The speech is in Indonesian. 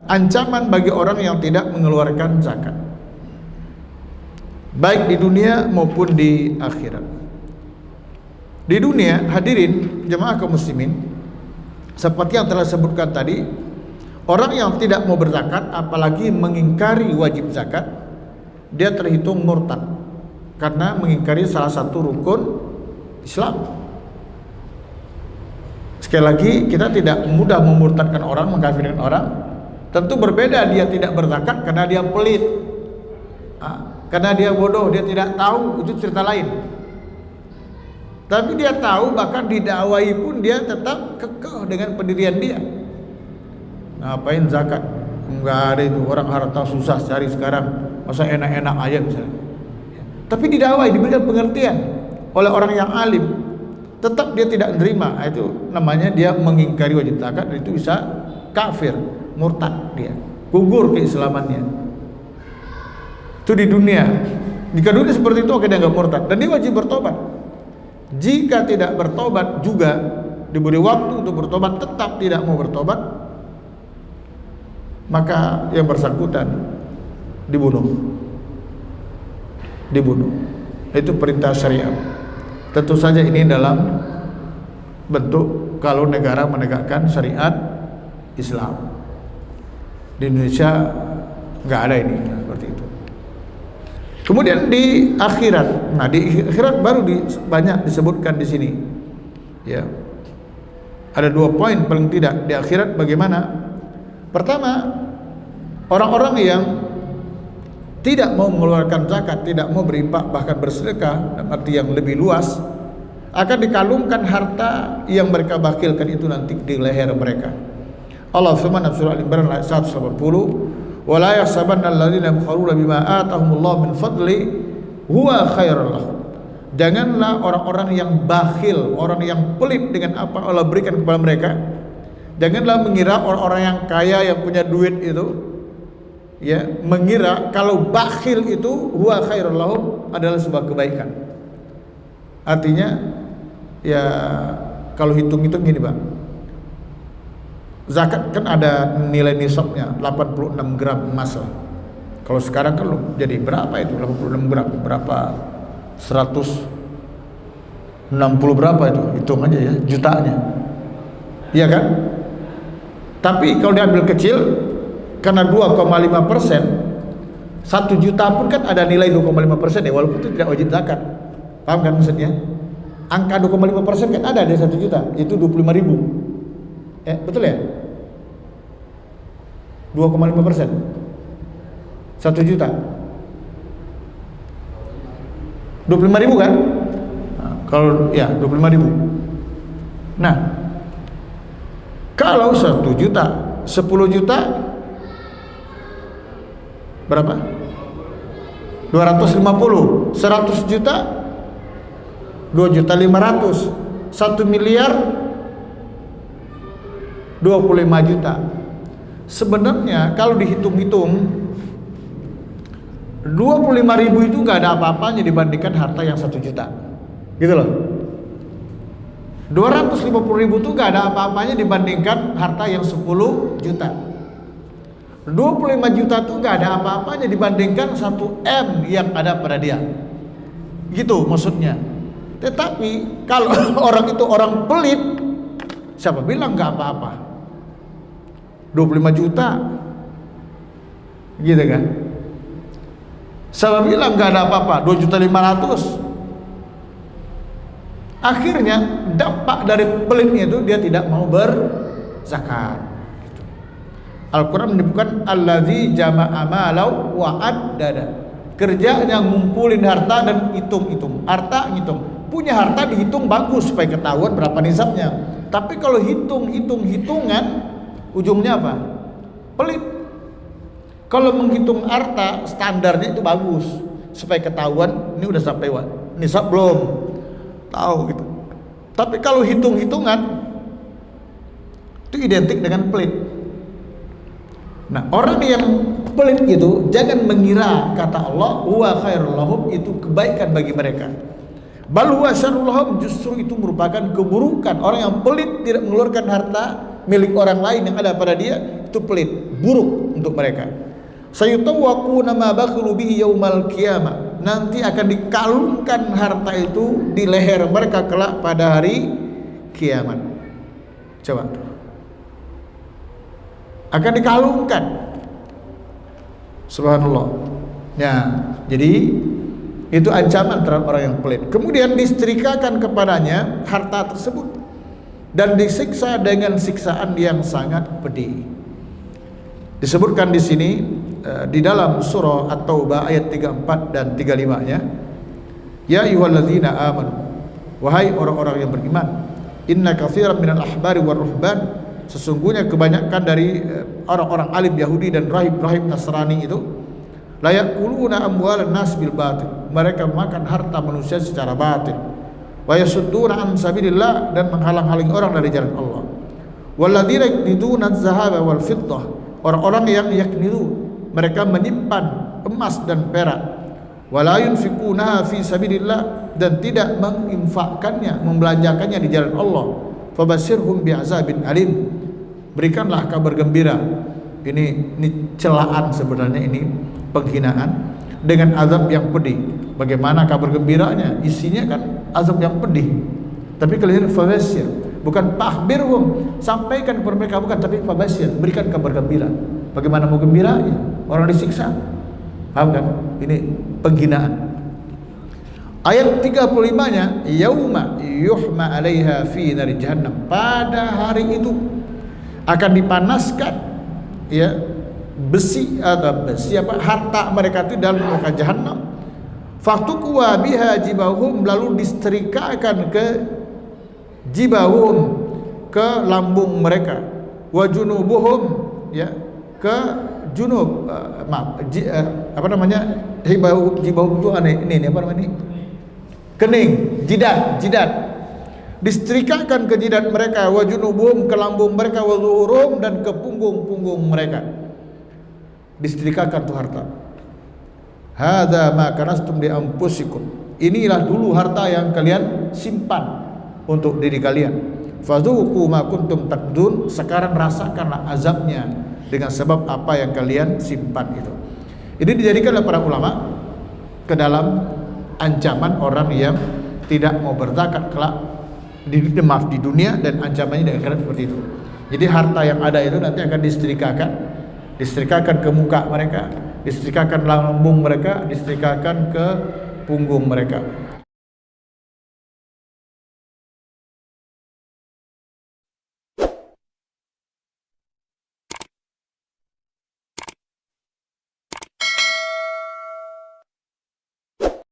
ancaman bagi orang yang tidak mengeluarkan zakat, baik di dunia maupun di akhirat. Di dunia, hadirin jemaah kaum muslimin, seperti yang telah disebutkan tadi, orang yang tidak mau berzakat apalagi mengingkari wajib zakat, dia terhitung murtad karena mengingkari salah satu rukun Islam. Sekali lagi, kita tidak mudah memurtadkan orang, mengkafirkan orang. Tentu berbeda dia tidak berzakat karena dia pelit, karena dia bodoh, dia tidak tahu, itu cerita lain. Tapi dia tahu, bahkan didakwai pun dia tetap kekeh dengan pendirian dia. Ngapain zakat? Enggak ada itu, orang harta susah cari sekarang, masa enak-enak aja misalnya. Tapi didakwai, diberikan pengertian oleh orang yang alim, tetap dia tidak menerima. Itu namanya dia mengingkari wajib zakat, dan itu bisa kafir, murtad, dia gugur keislamannya. Itu di dunia. Jika dunia seperti itu, oke, dia nggak murtad dan dia wajib bertobat. Jika tidak bertobat juga, diberi waktu untuk bertobat, tetap tidak mau bertobat, maka yang bersangkutan dibunuh. Itu perintah syariat. Tentu saja ini dalam bentuk kalau negara menegakkan syariat Islam. Di Indonesia nggak ada ini seperti itu. Kemudian di akhirat, nah di akhirat baru banyak disebutkan di sini. Ya, ada 2 poin paling tidak di akhirat bagaimana. Pertama, orang-orang yang tidak mau mengeluarkan zakat, tidak mau berinfak, bahkan bersedekah, dalam arti yang lebih luas, akan dikalungkan harta yang mereka bakhilkan itu nanti di leher mereka. Allah firman dalam surah Al-Imran ayat 180, wa la yahsabanna alladziina yabkhaluna bima aatahumullahu min fadli huwa khairul lahum. Janganlah orang-orang yang bakhil, orang yang pelit dengan apa Allah berikan kepada mereka, janganlah mengira orang-orang yang kaya yang punya duit itu, ya, mengira kalau bakhil itu huwa khairul lahum adalah sebuah kebaikan. Artinya ya, kalau hitung-hitung gini, Bang. Zakat kan ada nilai nisabnya 86 gram emas lah. Kalau sekarang kan jadi berapa itu 86 gram? Berapa? 160 berapa itu? Hitung aja ya, jutanya. Iya kan? Tapi kalau diambil kecil, karena 2,5%, 1 juta pun kan ada nilai 2,5% ya, walaupun itu tidak wajib zakat. Paham kan maksudnya? Angka 2,5% kan ada dari 1 juta, itu 25.000. Betul ya? 2,5%, 1 juta, 25.000 kan? Nah, kalau ya 25.000. Nah, kalau 1 juta, 10 juta berapa? 250. 100 juta 2.500.000. 1 miliar 25 juta. Sebenarnya kalau dihitung-hitung 25.000 itu nggak ada apa-apanya dibandingkan harta yang 1 juta, gitu loh. 250.000 itu nggak ada apa-apanya dibandingkan harta yang 10 juta. 25 juta itu nggak ada apa-apanya dibandingkan 1 M yang ada pada dia, gitu maksudnya. Tetapi kalau orang itu orang pelit, siapa bilang nggak apa-apa? 25 juta, gitu kan? Siapa bilang nggak ada apa-apa? 2.500.000. Akhirnya dampak dari pelitnya itu dia tidak mau berzakat. Gitu. Al-Quran menyebutkan allazi jama'a malau wa addada. Kerjanya ngumpulin harta dan hitung-hitung. Harta ngitung. Punya harta dihitung bagus supaya ketahuan berapa nisabnya. Tapi kalau hitungan ujungnya apa? Pelit. Kalau menghitung harta standarnya itu bagus supaya ketahuan ini udah sampai nisab belum, tahu gitu. Tapi kalau hitung-hitungan itu identik dengan pelit. Nah, orang yang pelit itu jangan mengira kata Allah huwa khairul lahum itu kebaikan bagi mereka. Bal huwa syarrul lahum, justru itu merupakan keburukan. Orang yang pelit tidak mengeluarkan harta milik orang lain yang ada pada dia, itu pelit, buruk untuk mereka. Sayutawwaquna ma bakhilu bihi yaumal qiyamah. Nanti akan dikalungkan harta itu di leher mereka kelak pada hari kiamat. Coba. Akan dikalungkan. Subhanallah. Ya, jadi itu ancaman terhadap orang yang pelit. Kemudian disetrikakan kepadanya harta tersebut dan disiksa dengan siksaan yang sangat pedih. Disebutkan di sini di dalam surah At-Taubah ayat 34 dan 35-nya, ya ayyuhalladzina amanu, wahai orang-orang yang beriman, inna katsiran minal ahbari war ruhban, sesungguhnya kebanyakan dari orang-orang alim Yahudi dan rahib-rahib Nasrani itu, la yaquluna amwalan nas bil batil, mereka makan harta manusia secara batil, wa yasudduna an sabilillah, dan menghalang-halangi orang dari jalan Allah. Walladzina yaknizuna az-zahaba wal fiddah, orang-orang yang yaknizu, mereka menyimpan emas dan perak, wala yunfiqunaha fi sabilillah, dan tidak menginfakkannya, membelanjakannya di jalan Allah. Fabashirhum bi'azabin alim, berikanlah kabar gembira. Ini celaan sebenarnya, ini penghinaan, dengan azab yang pedih. Bagaimana kabar gembiranya? Isinya kan azab yang pedih. Tapi kalian fabashir, bukan tahbirhum, sampaikan kepada mereka, bukan, tapi fabashir, berikan kabar gembira. Bagaimana mau gembiranya? Orang disiksa. Paham kan? Ini penghinaan. Ayat 35-nya, yauma yuhma 'alaiha fi nari jahannam, pada hari itu akan dipanaskan ya besi atau besi apa harta mereka itu dalam neraka jahannam. Fatuqwa biha jibahum, lalu disetrikakan ke jibahum, ke lambung mereka, wa junubuhum, ya, ke junub, apa namanya, jibahum itu ini apa namanya, kening, jidat disetrikakan ke jidat mereka, wa junubuhum, ke lambung mereka, wa zuhurum, dan ke punggung-punggung mereka disetrikakan tuh harta. Hadza ma kanastum li anfusikum, inilah dulu harta yang kalian simpan untuk diri kalian. Fadzuqu ma kuntum takdun, sekarang rasakanlah azabnya dengan sebab apa yang kalian simpan itu. Ini dijadikan oleh para ulama ke dalam ancaman orang yang tidak mau berzakat kelak di dunia, dan ancamannya dengan keadaan seperti itu. Jadi harta yang ada itu nanti akan disetrikakan ke muka mereka, disetrikakan lambung mereka, disetrikakan ke punggung mereka.